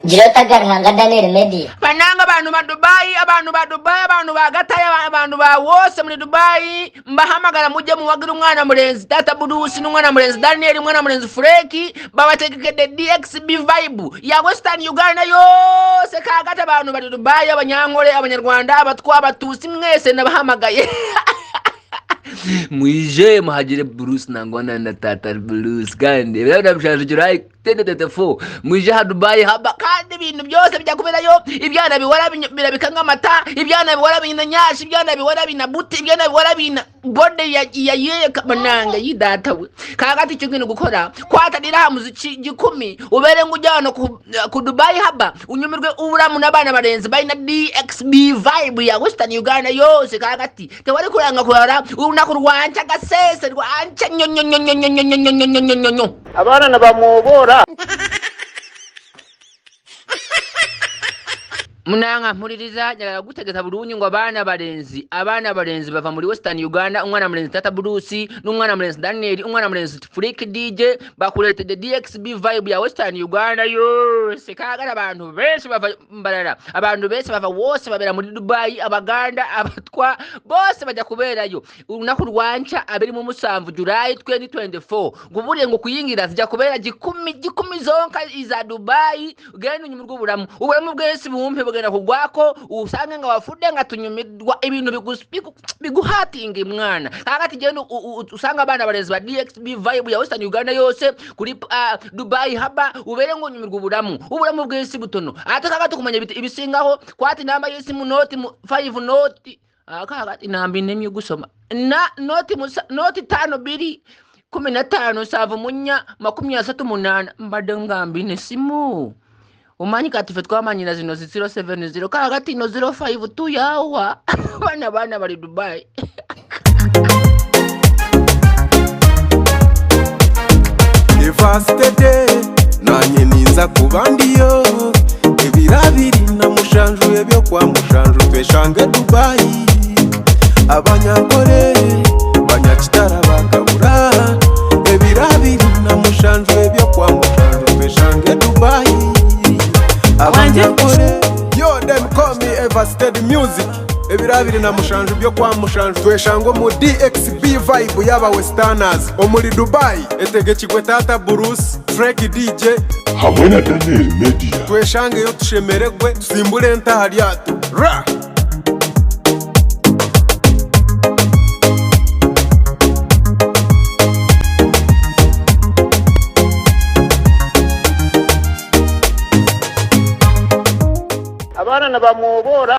Jirota garanga Daniel Media. Bananga abantu ba Dubai, abantu ba Gataya, abantu ba wose muri Dubai, mbahamagara mujye muwagira umwana murenzi Data Budusi n'umwana murenzi Daniel, umwana murenzi Freki, babategekede DXB Vibe ya Western Uganda yose kagata abantu ba Dubai, abanyankore, abanyarwanda, abatwa, abatusi mwese nabahamagaye. Mwije muhagire Bruce nangona na Tata Bruce kandi bera bishaje July 10 mwije ha Dubai haba kandi ibintu byose bijya kuberayo, ibyana biwara birabikanga amata, ibyana biwara binanyashi, ibyana biwara binabuti, ibyana biwara bina bode ya yeye kabananga yidata we kagati cyo kintu gukora kwatadira muziki 10 ubere ngujyana ku Dubai haba unyumirwe uburamu nabana barenze bayina DXB Vibe ya Western Uganda yose kagati te wari kuranga kurara unakurwanca gasese rwanca nyonyonyonyonyonyonyonyonyonyonyo abana nabamubora munanga mpuririza nyara gutegeza burunyu ngo abana barenzi bava muri Western Uganda, umwana murenzi Tata Budusi n'umwana murenzi Daniel, umwana murenzi Freak DJ bakurete the DXB Vibe ya Western Uganda yose kagara abantu benshi bava mbarara, abantu benshi bava wose babera muri Dubai, abaganda, abatwa bose bajya kuberayo unakurwanca abiri mu Musamvu July 2024 nguburiye ngo kuyingira zijya kubera 10 zonka iza Dubai ugenda unyumurwa uburamu bwese bumpe na kugwako usange nga wafude nga tunyumirwa ibintu biguhatinga mwana hagati gendo usanga abana barezi ba DXB Vibe ya Western Uganda yose kuri Dubai haba ubere ngo nyumirwa uburamu bwese butono atakaga tukumanya ibisingaho kwati namba yesi mu note 5 note akagati nambi nemye gusoma na note 5 15 savu munya 38 mbadongambi nesimu umanyi katife twamanyira zino 070 kagati no 052 yawa bana bari Dubai. Devastate nanye ninza kubandiyo ebirabiri na mushanju ebyo kwa mushanju tweshange Dubai abanyankore banyakitara bakabura ebirabiri na mushanju ebyo kwa mushanju tweshange Dubai. Yo, them call me Eversteady Music. Ebirabiri na mushanju byo kwa mushanju tweshango mu DXB Vibe yaba Westerners omuri Dubai etegekigwe Tata Bruce Freak DJ hamwe na Daniel Media tweshange yo tushemeregwe tusimbure ntaharyato ra abana nabamubora